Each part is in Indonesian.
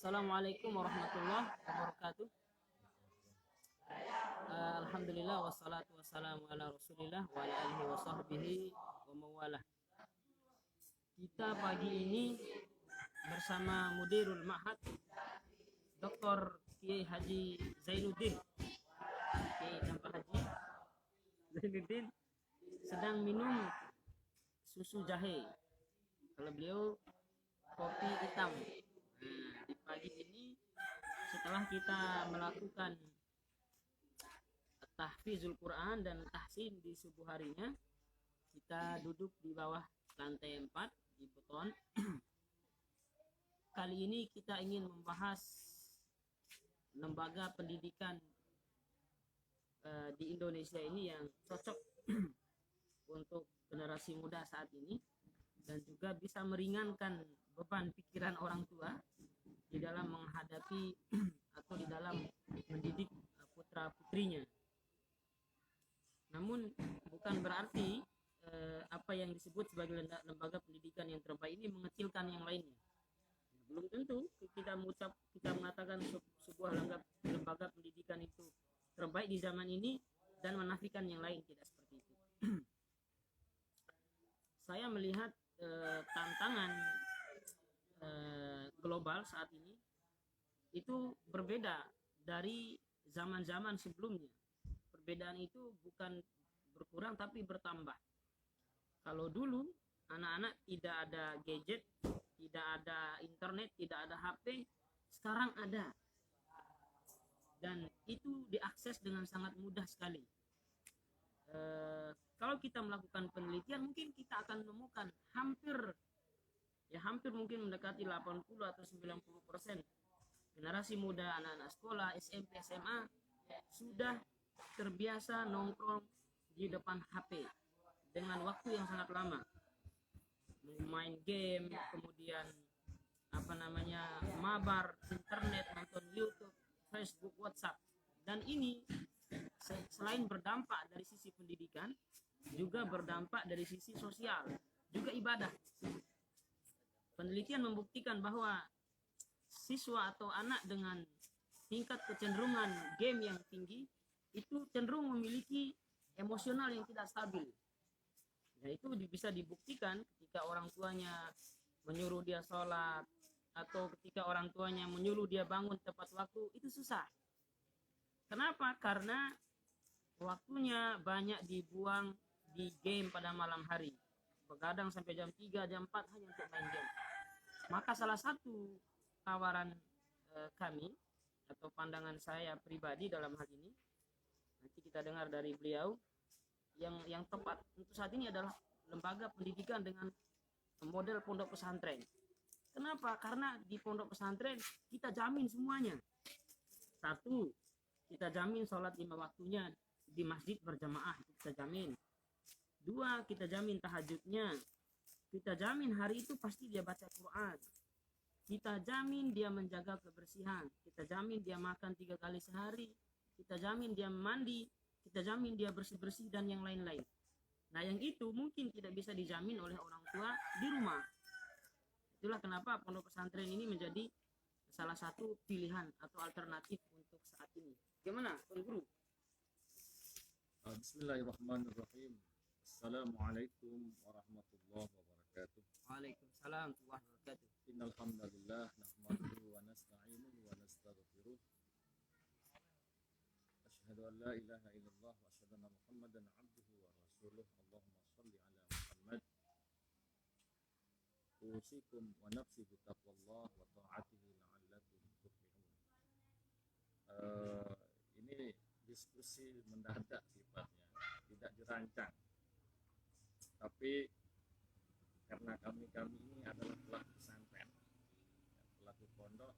Assalamualaikum warahmatullahi wabarakatuh. Alhamdulillah wassalatu wassalamu ala Rasulillah wa ala alihi wa sahbihi wa mawalah. Kita pagi ini bersama Mudirul Ma'had Dr. Kiai Haji Zainuddin. Kiai Tanpa Haji Zainuddin sedang minum susu jahe. Kalau beliau kopi hitam. Di pagi ini setelah kita melakukan tahfizul Quran dan tahsin di subuh harinya, kita duduk di bawah lantai 4 di beton. Kali ini kita ingin membahas lembaga pendidikan di Indonesia ini yang cocok untuk generasi muda saat ini dan juga bisa meringankan beban pikiran orang tua di dalam menghadapi atau di dalam mendidik putra putrinya. Namun bukan berarti apa yang disebut sebagai lembaga pendidikan yang terbaik ini mengecilkan yang lainnya. Belum tentu kita mengatakan sebuah lembaga pendidikan itu terbaik di zaman ini dan menafikan yang lain, tidak seperti itu. Saya melihat tantangan global saat ini itu berbeda dari zaman-zaman sebelumnya. Perbedaan itu bukan berkurang tapi bertambah. Kalau dulu anak-anak tidak ada gadget, tidak ada internet, tidak ada HP, sekarang ada. Dan itu diakses dengan sangat mudah sekali. Kalau kita melakukan penelitian mungkin kita akan menemukan hampir mungkin mendekati 80 atau 90% generasi muda, anak-anak sekolah, SMP, SMA sudah terbiasa nongkrong di depan HP dengan waktu yang sangat lama, main game, kemudian mabar, internet, nonton YouTube, Facebook, WhatsApp. Dan ini selain berdampak dari sisi pendidikan, juga berdampak dari sisi sosial, juga ibadah. Penelitian membuktikan bahwa siswa atau anak dengan tingkat kecenderungan game yang tinggi itu cenderung memiliki emosional yang tidak stabil. Nah, itu bisa dibuktikan ketika orang tuanya menyuruh dia sholat atau ketika orang tuanya menyuruh dia bangun tepat waktu, itu susah. Kenapa? Karena waktunya banyak dibuang di game pada malam hari. Begadang sampai jam 3, jam 4 hanya untuk main game. Maka salah satu tawaran kami atau pandangan saya pribadi dalam hal ini, nanti kita dengar dari beliau, yang tepat untuk saat ini adalah lembaga pendidikan dengan model pondok pesantren. Kenapa? Karena di pondok pesantren kita jamin semuanya. Satu, kita jamin sholat 5 waktunya di masjid berjamaah, kita jamin. Dua, kita jamin tahajudnya. Kita jamin hari itu pasti dia baca Quran. Kita jamin dia menjaga kebersihan. Kita jamin dia makan 3 kali sehari. Kita jamin dia mandi. Kita jamin dia bersih-bersih dan yang lain-lain. Nah, yang itu mungkin tidak bisa dijamin oleh orang tua di rumah. Itulah kenapa pondok pesantren ini menjadi salah satu pilihan atau alternatif untuk saat ini. Gimana, Tuan Guru? Bismillahirrahmanirrahim. Assalamualaikum warahmatullahi wabarakatuh. Waalaikumsalam warahmatullahi wabarakatuh. Innal hamdalillah nahmaduhu wa nasta'inuhu wa nastaghfiruh. Asyhadu an la ilaha illallah wa asyhadu anna Muhammadan 'abduhu wa rasuluh. Allahumma shalli ala Muhammad. Usikum wa nafsi bi taqwallah wa ta'atihi la'allakum tuflihun. Ini diskusi mendadak sifatnya, tidak dirancang. Tapi karena kami ini adalah pelaku pesantren, pelaku pondok,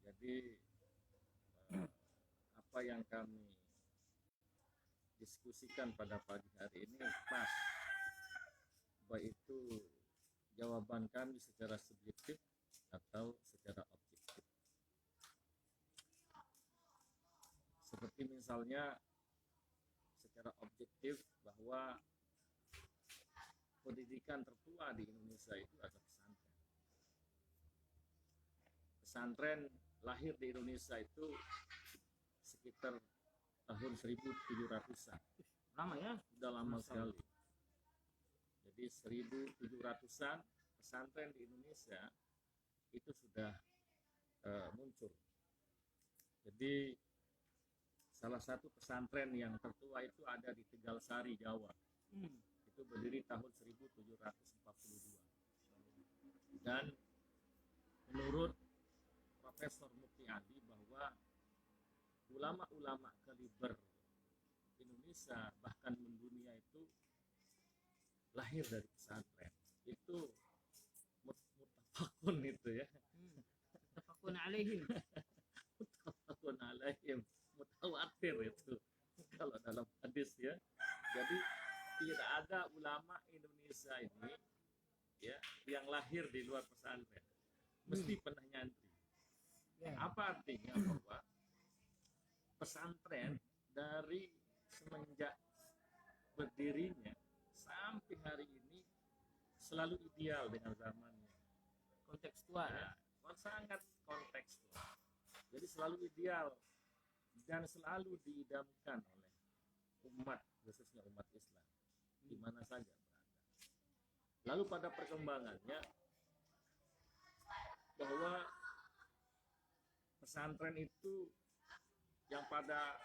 jadi apa yang kami diskusikan pada pagi hari ini pas, baik itu jawaban kami secara subjektif atau secara objektif. Seperti misalnya secara objektif bahwa pendidikan tertua di Indonesia itu adalah pesantren. pesantren lahir di Indonesia itu sekitar tahun 1700-an. Lama ya. Sudah lama Masya Allah. sekali. Jadi 1700-an pesantren di Indonesia itu sudah muncul. Jadi salah satu pesantren yang tertua itu ada di Tegalsari, Jawa. Itu berdiri tahun 1742. Dan menurut Profesor Mukti Adi bahwa ulama-ulama kaliber Indonesia bahkan mendunia itu lahir dari pesantren. Itu mutafakun itu ya. Tafakun alaihim. Mutafakun alaihim, mutawatir itu kalau dalam hadis ya. Jadi tidak ada ulama Indonesia ini ya yang lahir di luar pesantren. Mesti pernah nyantri. Apa artinya? Bahwa pesantren dari semenjak berdirinya sampai hari ini selalu ideal dengan zamannya. Kontekstual ya. Sangat kontekstual. Jadi selalu ideal dan selalu diidamkan oleh umat, khususnya umat Islam di mana saja berada. Lalu pada perkembangannya bahwa pesantren itu yang pada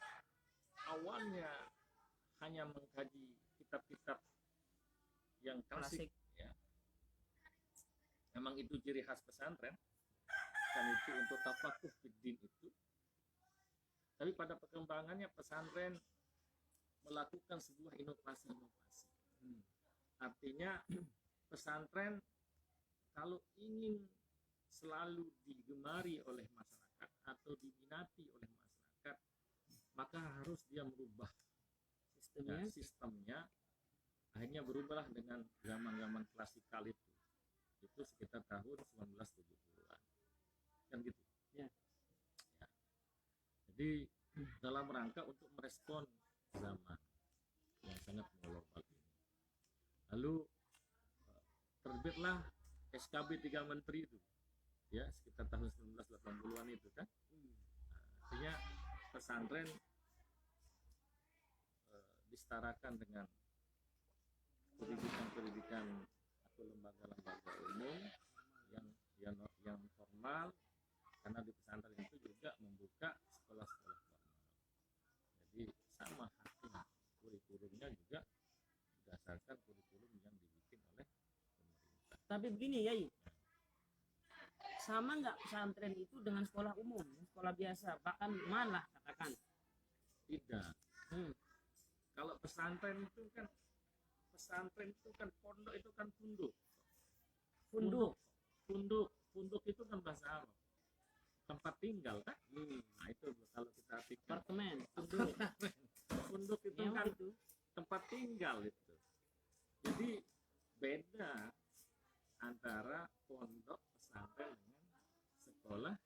awalnya hanya mengkaji kitab-kitab yang klasik, ya. Memang itu ciri khas pesantren dan itu untuk tafakuh fiddin itu. Tapi pada perkembangannya pesantren melakukan sebuah inovasi-inovasi. Artinya pesantren kalau ingin selalu digemari oleh masyarakat atau diminati oleh masyarakat, maka harus dia merubah sistemnya. Akhirnya berubahlah dengan zaman-zaman klasikal itu sekitar tahun 1970-an kan gitu ya. Jadi dalam rangka untuk merespon zaman yang sangat global ini, lalu terbitlah SKB 3 Menteri itu ya sekitar tahun 1980-an itu kan. Artinya pesantren disetarakan dengan pendidikan atau lembaga-lembaga umum yang formal, karena di pesantren itu juga membuka sekolah-sekolah formal. Jadi sama haknya, kurikulumnya juga berdasarkan kurikulum yang dibikin oleh pemerintah. Tapi begini ya, sama nggak pesantren itu dengan sekolah umum, sekolah biasa, bahkan malah katakan? Tidak. Kalau pesantren itu kan pondok itu kan punduk itu kan bahasa Arab, tempat tinggal kan. Nah itu kalau kita artikan Apartemen, punduk itu kan itu tempat tinggal itu. Jadi beda antara pondok pesantren dengan sekolah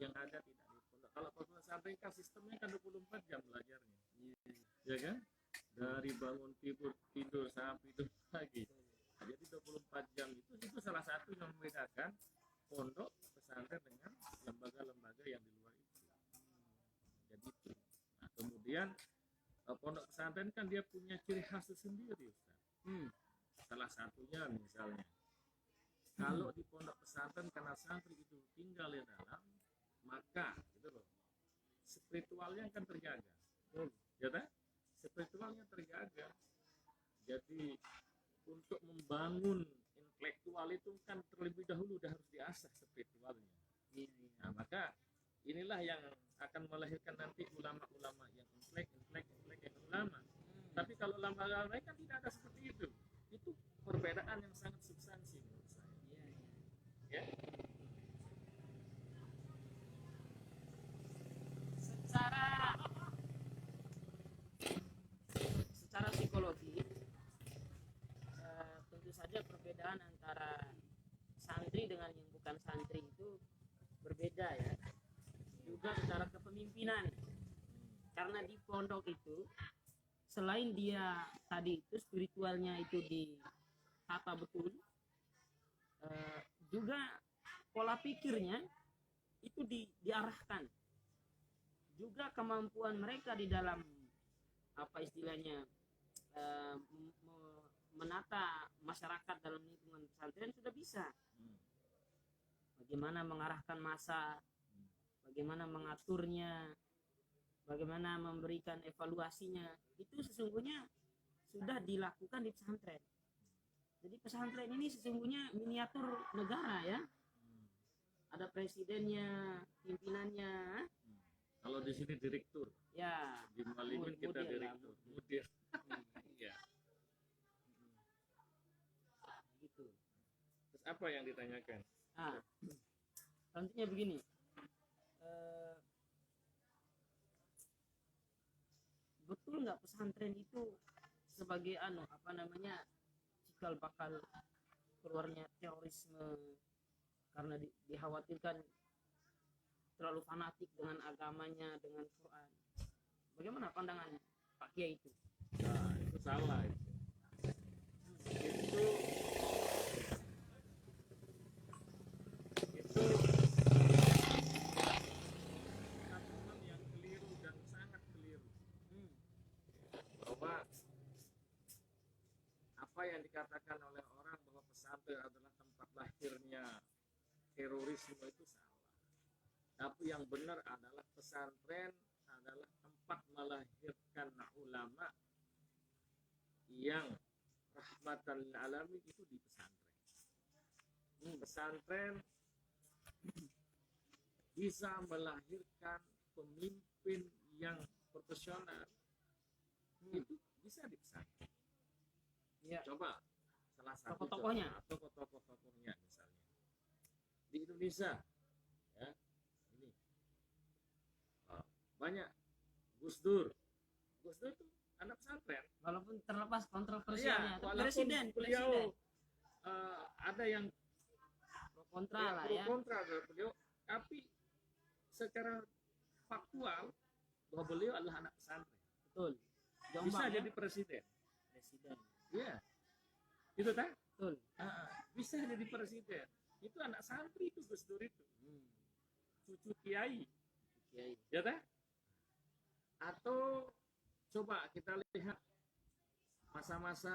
yang ada tidak di pondok. Kalau pesantren kan sistemnya kan 24 jam belajarnya, ya kan? Dari bangun tidur sampai tidur lagi. Nah, jadi 24 jam itu salah satu yang membedakan pondok pesantren dengan lembaga-lembaga yang di luar itu. Jadi itu. Nah, kemudian pondok pesantren kan dia punya ciri khas sendiri, Ustaz. Salah satunya misalnya kalau di pondok pesantren karena santri itu tinggal di dalam, maka gitu loh, spiritualnya kan terjaga. Ya kan? Spiritualnya terjaga. Jadi untuk membangun intelektual itu kan terlebih dahulu udah harus diasah spiritualnya. Nah, maka inilah yang akan melahirkan nanti ulama-ulama yang intelek yang ulama. Tapi kalau lembaga lain kan tidak ada seperti itu. Itu perbedaan yang sangat substansi menurut saya. Ya. Secara psikologi tentu saja perbedaan antara santri dengan yang bukan santri itu berbeda ya. Juga secara kepemimpinan, karena di pondok itu selain dia tadi itu spiritualnya itu ditata betul, juga pola pikirnya itu diarahkan. Juga kemampuan mereka di dalam apa istilahnya menata masyarakat dalam lingkungan pesantren sudah bisa. Bagaimana mengarahkan massa, bagaimana mengaturnya, bagaimana memberikan evaluasinya, itu sesungguhnya sudah dilakukan di pesantren. Jadi pesantren ini sesungguhnya miniatur negara ya. Ada presidennya, pimpinannya. Kalau di sini direktur. Ya. Di Malimun kita direktur. Mudir. Iya. Gitu. Terus apa yang ditanyakan? Nah, selanjutnya begini. Betul nggak pesantren itu sebagai cikal bakal keluarnya terorisme karena dikhawatirkan terlalu fanatik dengan agamanya, dengan Quran. Bagaimana pandangan Pak Kiai itu? Nah, itu salah itu. Itu kandungan yang keliru dan sangat keliru. Bahwa apa yang dikatakan oleh orang bahwa pesantren adalah tempat lahirnya terorisme itu salah. Tapi yang benar adalah pesantren adalah tempat melahirkan ulama yang rahmatan lil alamin itu di pesantren. Pesantren bisa melahirkan pemimpin yang profesional itu bisa di pesantren. Ya. Coba salah satu Tokoh-tokohnya misalnya di Indonesia ya ini banyak Gus Dur itu anak pesantren walaupun terlepas kontroversialnya. Ya, presiden beliau ada yang pro kontra lah pro ya. kontra dari beliau, tapi secara faktual bahwa beliau adalah anak pesantren. Betul. Jombang, Bisa ya? jadi presiden. Iya. Itu kan? Betul. Bisa jadi presiden. Itu anak santri itu Gus Dur itu. Cucu kiai. Ya kan? Atau coba kita lihat masa-masa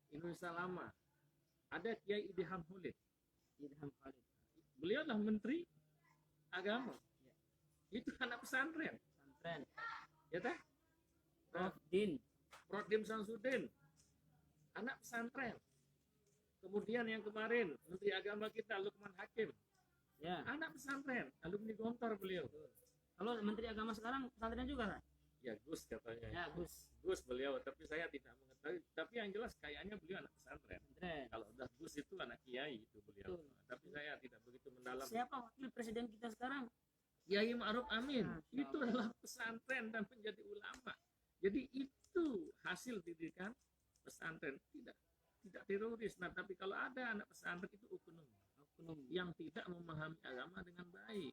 Indonesia lama. Ada Kiai Idham Khalid. Beliau adalah menteri agama. Ya. Itu anak pesantren. Ya kan? Prof. Dim Samsudin. Anak pesantren. Kemudian yang kemarin Menteri Agama kita Lukman Hakim. Ya. Anak pesantren, alumni Gontor beliau. Kalau Menteri Agama sekarang pesantren juga kan? Ya Gus katanya. Ya Gus beliau, tapi saya tidak mengetahui. Tapi yang jelas kayaknya beliau anak pesantren. Kalau udah Gus itu anak kiai itu beliau. Betul. Tapi saya tidak begitu mendalam. Siapa wakil presiden kita sekarang? Kiai Ma'ruf Amin. Masya Itu adalah pesantren dan menjadi ulama. Jadi itu hasil didikan pesantren, tidak teroris. Nah, tapi kalau ada anak pesantren itu oknum yang tidak memahami agama dengan baik.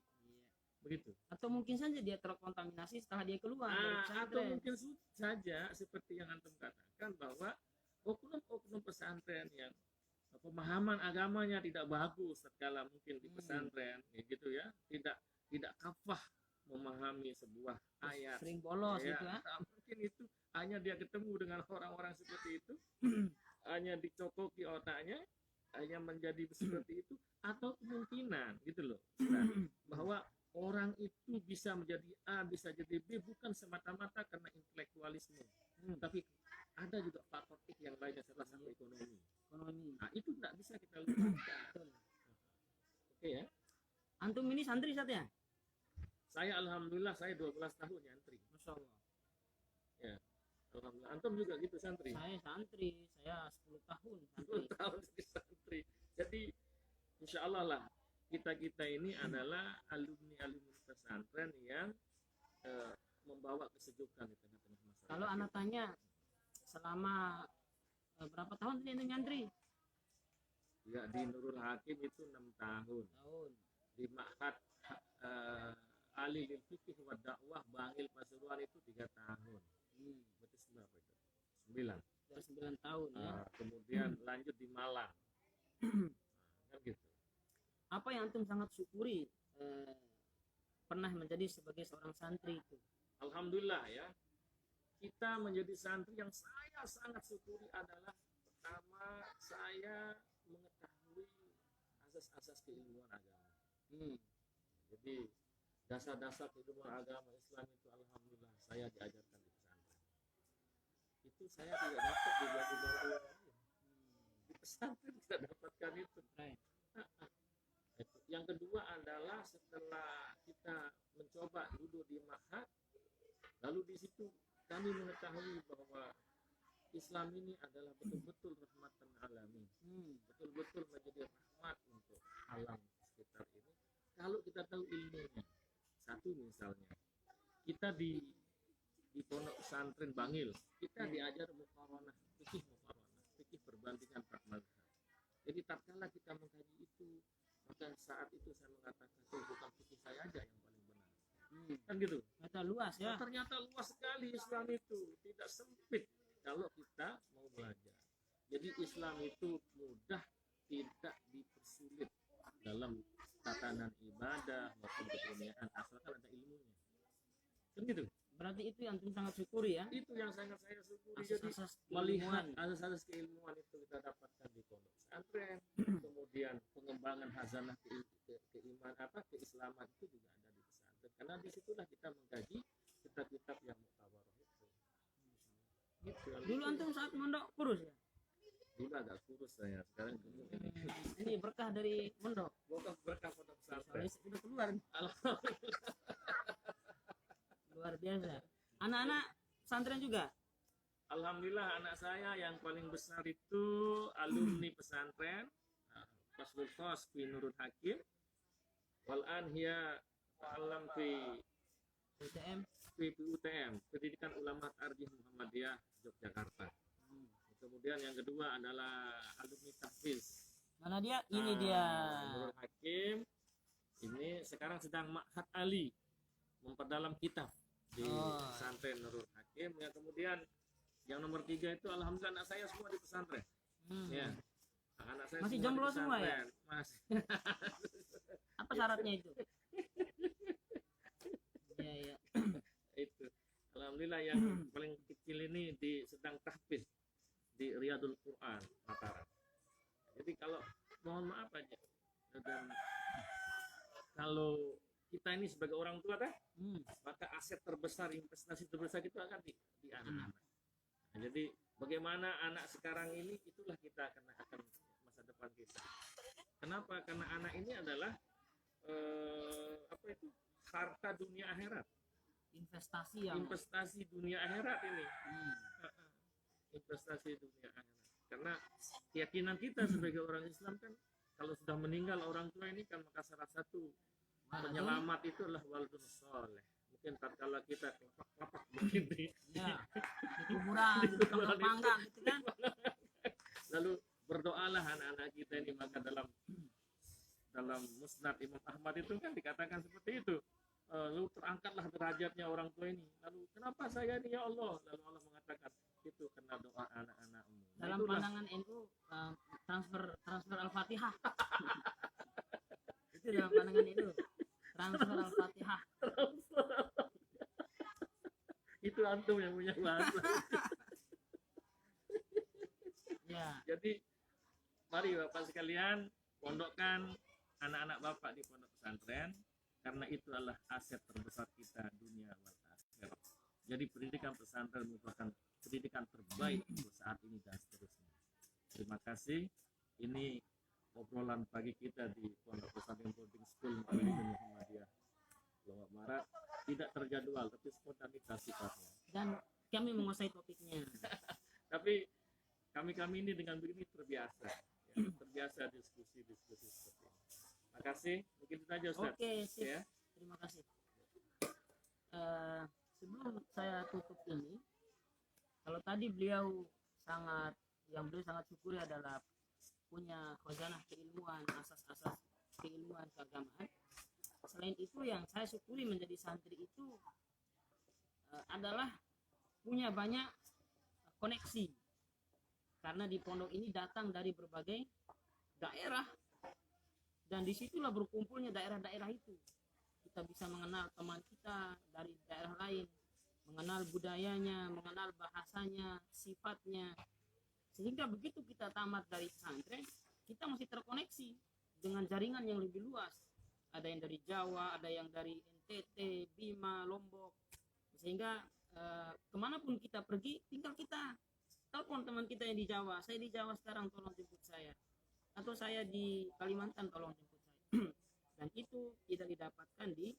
Begitu. Atau mungkin saja dia terkontaminasi setelah dia keluar dari pesantren. Atau mungkin saja seperti yang antum katakan bahwa oknum pesantren yang pemahaman agamanya tidak bagus setelah mungkin di pesantren gitu ya, tidak kafah memahami sebuah ayat, sering bolos ya, gitu ya. Mungkin itu hanya dia ketemu dengan orang-orang seperti itu hanya dicokoki otaknya, hanya menjadi seperti itu, atau kemungkinan gitu loh, bahwa orang itu bisa menjadi A, bisa jadi B bukan semata-mata karena intelektualisme, tapi ada juga faktor yang lainnya, salah satu ekonomi. Nah, itu tidak bisa kita lupakan. Oke ya. Antum ini santri saja? Saya alhamdulillah saya 12 tahun nyantri. Masya Allah. Ya. Alhamdulillah. Antum juga gitu santri? Saya santri, saya 10 tahun santri. 10 tahun santri. Jadi insya Allah lah kita ini adalah alumni pesantren yang membawa kesejukan di tengah-tengah masyarakat. Kalau anak tanya selama berapa tahun ini nyantri? Ya di Nurul Hakim itu 6 tahun. Di Ma'had Ali lil Fikih wa Dakwah Bangil Pasuruan itu 3 tahun. Berarti berapa itu? 9. Sudah 9 tahun ya. Kemudian lanjut di Malang. Kan gitu. Apa yang antum sangat syukuri eh, pernah menjadi sebagai seorang santri itu? Alhamdulillah ya, kita menjadi santri yang saya sangat syukuri adalah pertama saya mengetahui asas-asas keilmuan agama. Jadi dasar-dasar keilmuan agama Islam itu alhamdulillah saya diajarkan di pesantren. Itu saya tidak dapat di luar lain. Di pesantren tidak dapatkan itu. Yang kedua adalah setelah kita mencoba duduk di ma'had, lalu di situ kami mengetahui bahwa Islam ini adalah betul-betul rahmatan alamin, betul-betul menjadi rahmat untuk alam sekitar ini. Kalau kita tahu ilmunya, satu misalnya kita di pondok pesantren Bangil, kita diajar muqaranah, fikih perbandingan empat mazhab. Jadi tatkala kita mengkaji itu, maka saat itu saya mengatakan bukan fikih saya aja yang paling benar. Kan gitu. Ternyata luas ya. Ternyata luas sekali Islam itu, tidak sempit kalau kita mau belajar. Jadi Islam itu mudah, tidak dipersulit dalam tatanan ibadah maupun keduniaan, asalkan ada ilmunya. Kan gitu. Berarti itu yang sangat syukuri ya. Itu yang sangat saya syukuri. Asas-asas Jadi melihat keilmuan. asas-asas keilmuan itu kita dapatkan di pondok pesantren. Kemudian pengembangan hazanah keislaman itu juga ada di pesantren. Karena disitulah kita mengkaji kitab-kitab yang mutawaroh itu. Gitu. Dulu antum saat mondok kurus ya? Dulu agak kurus saya, sekarang gemuk ini. Ini berkah dari mondok. Berkah pondok pesantren. Soalnya sudah keluar. Alhamdulillah. Luar biasa. Anak-anak pesantren juga? Alhamdulillah anak saya yang paling besar itu alumni pesantren Faslul Khos fi Nurul Hakim. Wal'an hiya ta'allam fi UTM. PUTM, Pendidikan Ulama Tarjih Muhammadiyah Yogyakarta. Kemudian yang kedua adalah alumni tahfiz. Mana dia? Ini dia. Nurul Hakim. Ini sekarang sedang Ma'had Ali memperdalam kitab di pesantren Nurul Hakim. Ya, kemudian yang nomor 3 itu alhamdulillah anak saya semua di pesantren. Ya. Anak saya Masih semua jomblo di semua ya? pesantren. Masih. Apa syaratnya itu? Iya, iya. Itu. Alhamdulillah yang paling kecil ini sedang tahfiz di Riyadul Quran Mataram. Jadi kalau mohon maaf aja, dan kalau kita ini sebagai orang tua maka aset terbesar, investasi terbesar itu akan di anak-anak. Nah, jadi bagaimana anak sekarang ini, itulah kita akan masa depan kita. Kenapa? Karena anak ini adalah harta dunia akhirat. Investasi dunia akhirat ini. Investasi dunia akhirat. Karena keyakinan kita sebagai orang Islam kan, kalau sudah meninggal orang tua ini kan, maka salah satu penyelamat itu adalah waladun sholeh. Mungkin tatkala kita kelapak mungkin di kuburan, di kamar panggang gitu kan. Lalu berdoalah anak-anak kita ini, maka dalam Musnad Imam Ahmad itu kan dikatakan seperti itu. Lalu terangkatlah derajatnya orang tua ini. Lalu kenapa saya ini ya Allah? Lalu Allah mengatakan itu karena doa anak-anakmu. Dalam pandangan NU transfer Al-Fatihah. Itu dalam pandangan itu transfer Al-Fatihah. Itu antum yang punya bahasa. Ya. Jadi mari Bapak sekalian pondokkan anak-anak Bapak di pondok pesantren, karena itu adalah aset terbesar kita dunia wal akhirat. Jadi pendidikan pesantren merupakan pendidikan terbaik untuk saat ini dan seterusnya. Terima kasih. Ini obrolan pagi kita di Pondok Pesantren Boarding School Muhammadiyah Lombok Barat, tidak terjadwal tapi spontanitas sifatnya. Dan kami menguasai topiknya. Tapi kami ini dengan begini terbiasa, ya, terbiasa diskusi seperti ini. Terima kasih. Mungkin itu saja Ustaz. Oke, sip. Ya. Terima kasih. Sebelum saya tutup ini, kalau tadi beliau sangat syukuri adalah punya khazanah keilmuan, asas-asas keilmuan keagamaan. Selain itu yang saya syukuri menjadi santri itu adalah punya banyak koneksi. Karena di pondok ini datang dari berbagai daerah Dan disitulah berkumpulnya daerah-daerah itu. Kita bisa mengenal teman kita dari daerah lain, mengenal budayanya, mengenal bahasanya, sifatnya. Sehingga begitu kita tamat dari pesantren, kita masih terkoneksi dengan jaringan yang lebih luas. Ada yang dari Jawa, ada yang dari NTT, Bima, Lombok. Sehingga kemanapun kita pergi, tinggal kita telepon teman kita yang di Jawa. Saya di Jawa sekarang, tolong jemput saya. Atau saya di Kalimantan, tolong jemput saya. Dan itu tidak didapatkan di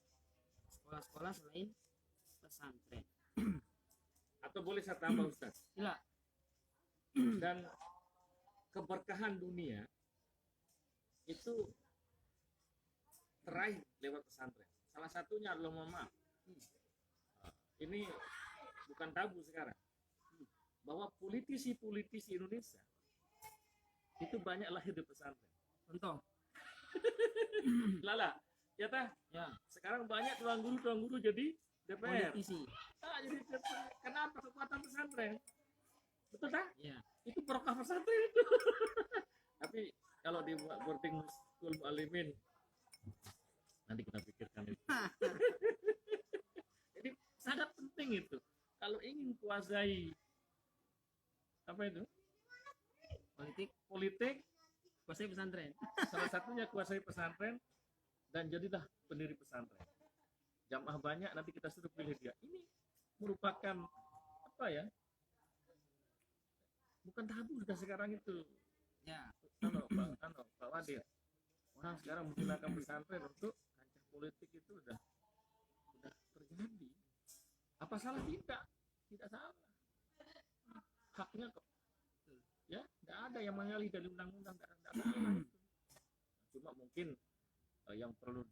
sekolah-sekolah selain pesantren. Atau boleh saya tambah Ustaz? Sila. Dan keberkahan dunia itu teraih lewat pesantren. Salah satunya adalah mohon maaf. Ini bukan tabu sekarang. Bahwa politisi-politisi Indonesia itu banyak lahir di pesantren. Contoh. Lala, ya tah? Ya, Sekarang banyak tuan guru jadi DPR. politisi. Jadi kenapa kekuatan pesantren? Betul tak? Ya. Itu berkah pesantren itu. Tapi kalau dibuat boarding school mu'alimin, nanti kita pikirkan itu. Jadi sangat penting itu. Kalau ingin kuasai apa itu? Politik, Kuasai pesantren. salah satunya kuasai pesantren dan jadilah pendiri pesantren. Jamaah banyak, nanti kita suruh pilih dia. Ini merupakan apa ya? Bukan tabu sudah sekarang itu. Ya. Pak Wadir. Orang sekarang menggunakan pesantren untuk kancah politik itu udah terjadi. Apa salah? Tidak salah. Haknya kok. Ya, tidak ada yang mengalih dari undang-undang, tidak salah itu. Cuma mungkin yang perlu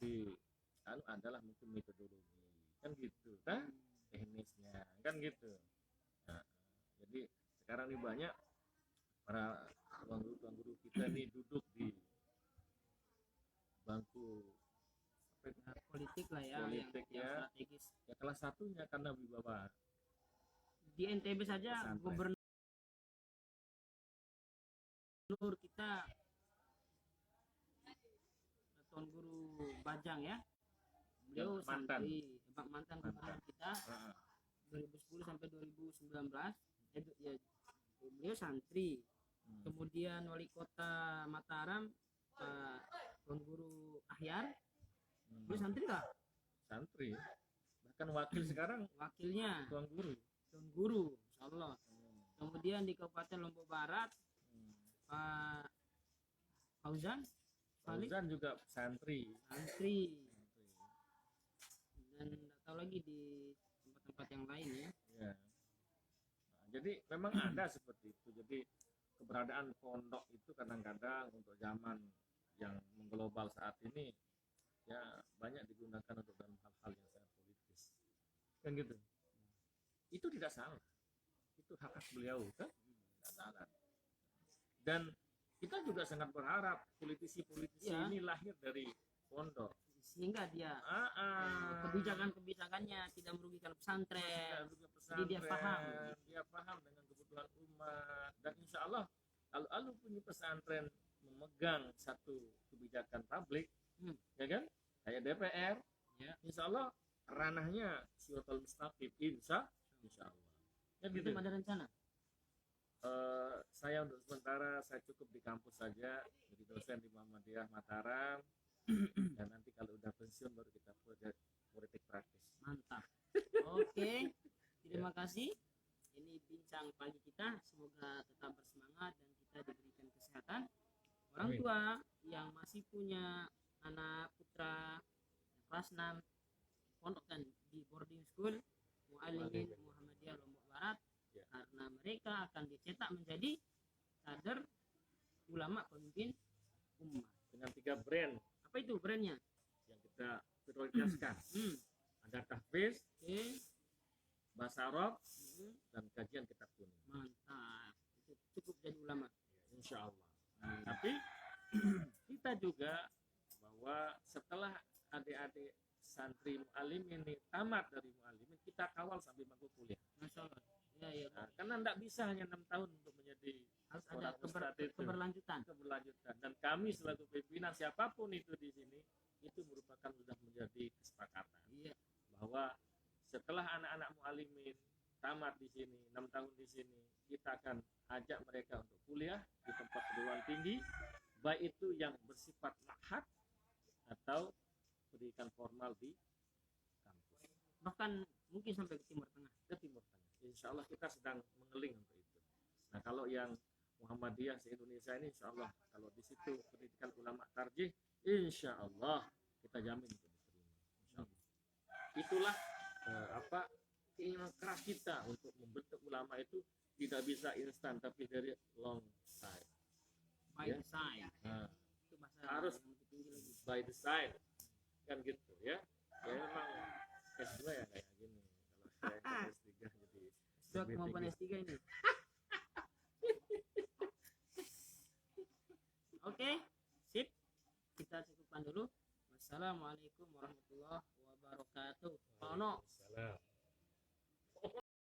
adalah mungkin metodologi, kan gitu, kan? Teknisnya, kan gitu. Nah, jadi sekarang ini banyak para tuan guru kita ini duduk di bangku Politik lah ya, politik yang ya. strategis. Ya salah satunya karena wibawa Di NTB saja pesantren. gubernur kita Tuan Guru Bajang ya, beliau mantan. mantan gubernur kita 2010 sampai 2019. Ya, beliau santri. Kemudian wali kota Mataram Tuan Guru Ahyar, beliau santri lah. Santri. Bahkan wakil sekarang Wakilnya tuan guru. Tuan Guru, insyaallah. Kemudian di Kabupaten Lombok Barat Pak Fauzan juga santri. Dan tidak tahu lagi di tempat-tempat yang lain ya. Ya. Nah, jadi memang ada seperti itu. Jadi keberadaan pondok itu kadang-kadang untuk zaman yang mengglobal saat ini ya banyak digunakan untuk dalam hal-hal yang sangat politis. Kan gitu. Itu tidak salah. Itu hak beliau kan? Tidak salah. Dan kita juga sangat berharap politisi-politisi ini lahir dari pondok. Sehingga dia kebijakan-kebijakannya tidak merugikan pesantren. Jadi dia paham dengan kebutuhan umat. Dan insya Allah kalau punya pesantren memegang satu kebijakan publik, ya kan? Kayak DPR, ya. Insya Allah ranahnya Siratal Mustaqim, insya Allah. Ya, gitu. Ada rencana? Saya untuk sementara saya cukup di kampus saja, jadi dosen di Muhammadiyah Mataram. Dan nanti kalau udah pensiun baru kita politik praktis. Mantap. Oke. Terima kasih. Ini bincang pagi kita. Semoga tetap bersemangat dan kita diberikan kesehatan. Orang tua yang masih punya anak putra kelas 6 pondokkan di boarding school Mu'alimin Muhammadiyah Lombok Barat, karena mereka akan dicetak menjadi kader ulama pemimpin umat dengan 3 brand. Apa itu brandnya yang kita prioritaskan? Ada tahfiz, bahasa Arab, dan kajian kitab kuning. Mantap, itu cukup jadi ulama, insya Allah. Tapi kita juga bahwa setelah adik-adik santri mu'alimin ini tamat dari mu'alimin, kita kawal sampai bangku kuliah. Masya Allah. Ya. Nah, karena tidak bisa hanya 6 tahun untuk menjadi Harus ada Orang ustadz itu keberlanjutan. keberlanjutan. Dan kami selaku pimpinan siapapun itu di sini itu merupakan sudah menjadi kesepakatan Iya. bahwa setelah anak-anak muallimin tamat di sini 6 tahun di sini, kita akan ajak mereka untuk kuliah di tempat perguruan tinggi, baik itu yang bersifat ma'had atau pendidikan formal di kampus Bahkan mungkin sampai ke Timur Tengah. ke Timur Tengah. Insya Allah kita sedang mengeling untuk itu. Nah kalau yang Muhammadiyah se-Indonesia ini insya Allah kalau di situ pendidikan ulama tarjih, insya Allah kita jamin untuk diterima. Insya Allah. Itulah keinginan keras kita untuk membentuk ulama itu tidak bisa instan tapi dari long time. By Ya. design. Nah, Itu bahasa harus yang lebih tinggi lagi. by design kan gitu ya. Ya memang S2 ya kayak gini. Kalau saya S3 jadi Dua lebih kemampuan tinggi. S3 ini. Oke, sip. Kita cukupkan dulu. Wassalamualaikum warahmatullahi wabarakatuh. Pak Ono, Salam.